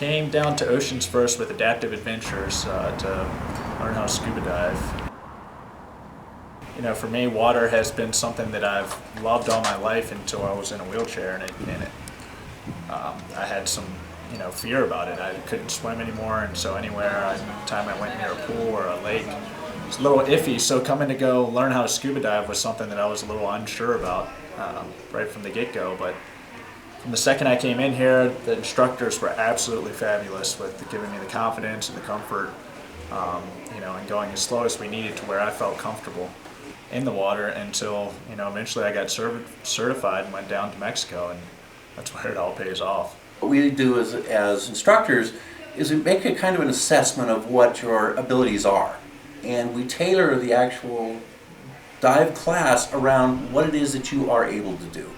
came down to Oceans First with Adaptive Adventures to learn how to scuba dive. You know, for me, water has been something that I've loved all my life until I was in a wheelchair, I had some, fear about it. I couldn't swim anymore, and so anytime I went near a pool or a lake, it was a little iffy. So coming to go learn how to scuba dive was something that I was a little unsure about right from the get-go. But from the second I came in here, the instructors were absolutely fabulous with giving me the confidence and the comfort, and going as slow as we needed to where I felt comfortable in the water until, eventually I got certified and went down to Mexico, and that's where it all pays off. What we do as instructors is we make a kind of an assessment of what your abilities are. And we tailor the actual dive class around what it is that you are able to do.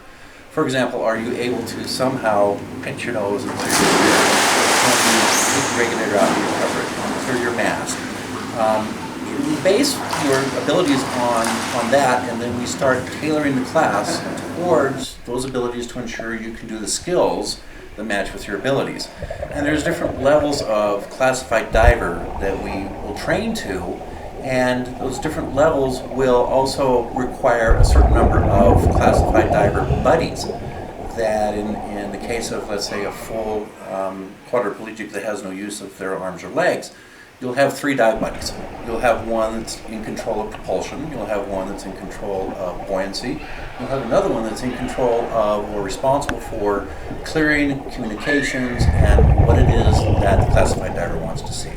For example, are you able to somehow pinch your nose and clear your ear? Take the regulator out and cover it, clear your mask. We base your abilities on that, and then we start tailoring the class towards those abilities to ensure you can do the skills that match with your abilities. And there's different levels of classified diver that we will train to, and those different levels will also require a certain number of classified diver buddies that in the case of, let's say, a full quadriplegic that has no use of their arms or legs, you'll have 3 dive buddies. You'll have one that's in control of propulsion, you'll have one that's in control of buoyancy, you'll have another one that's in control of or responsible for clearing communications and what it is that the classified diver wants to see.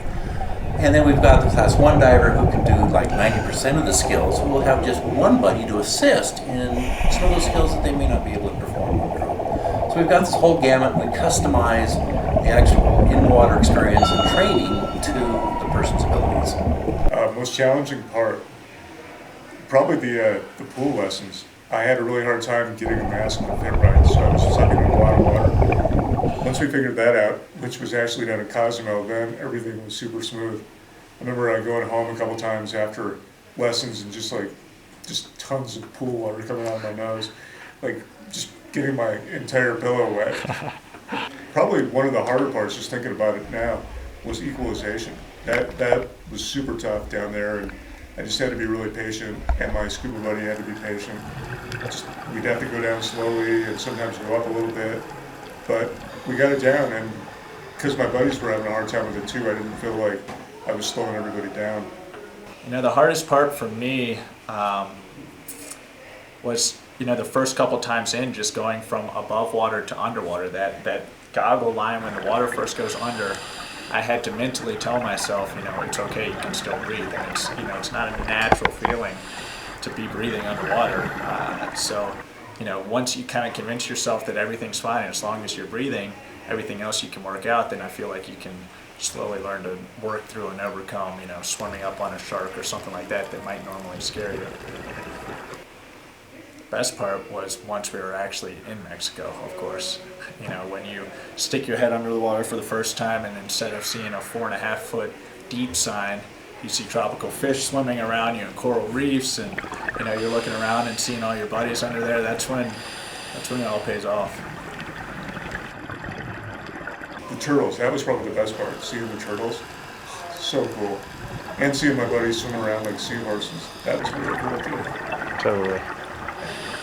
And then we've got the class 1 diver who can do like 90% of the skills, who will have just one buddy to assist in some of those skills that they may not be able to perform on their own. So we've got this whole gamut. We customize the actual in-water experience and training to the person's abilities. Most challenging part, probably the pool lessons. I had a really hard time getting a mask to fit right, so I was sucking in a lot of water. Once we figured that out, which was actually down at Cozumel, then everything was super smooth. I remember going home a couple times after lessons and just tons of pool water coming out of my nose, just getting my entire pillow wet. Probably one of the harder parts, just thinking about it now, was equalization. That was super tough down there, and I just had to be really patient, and my scuba buddy had to be patient. We'd have to go down slowly and sometimes go up a little bit, but we got it down, and because my buddies were having a hard time with it too, I didn't feel like I was slowing everybody down. The hardest part for me was, the first couple times in, just going from above water to underwater, that goggle line when the water first goes under, I had to mentally tell myself, it's okay, you can still breathe, and it's not a natural feeling to be breathing underwater. Once you kind of convince yourself that everything's fine, as long as you're breathing, everything else you can work out, then I feel like you can slowly learn to work through and overcome, swimming up on a shark or something like that might normally scare you. Best part was once we were actually in Mexico, of course. When you stick your head under the water for the first time, and instead of seeing a 4.5-foot deep sign, you see tropical fish swimming around you and coral reefs, and you're looking around and seeing all your buddies under there. That's when it all pays off. The turtles, that was probably the best part, seeing the turtles. So cool. And seeing my buddies swim around like seahorses. That was really cool too. Totally.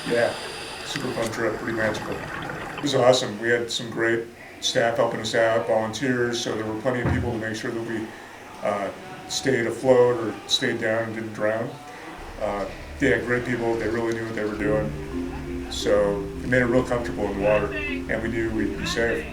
Yeah, super fun trip, pretty magical. It was awesome. We had some great staff helping us out, volunteers, so there were plenty of people to make sure that we stayed afloat or stayed down and didn't drown. They had great people, they really knew what they were doing, so it made it real comfortable in the water, and we knew we'd be safe.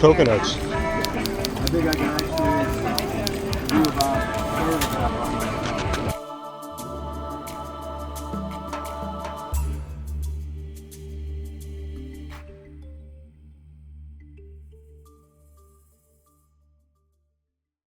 coconuts.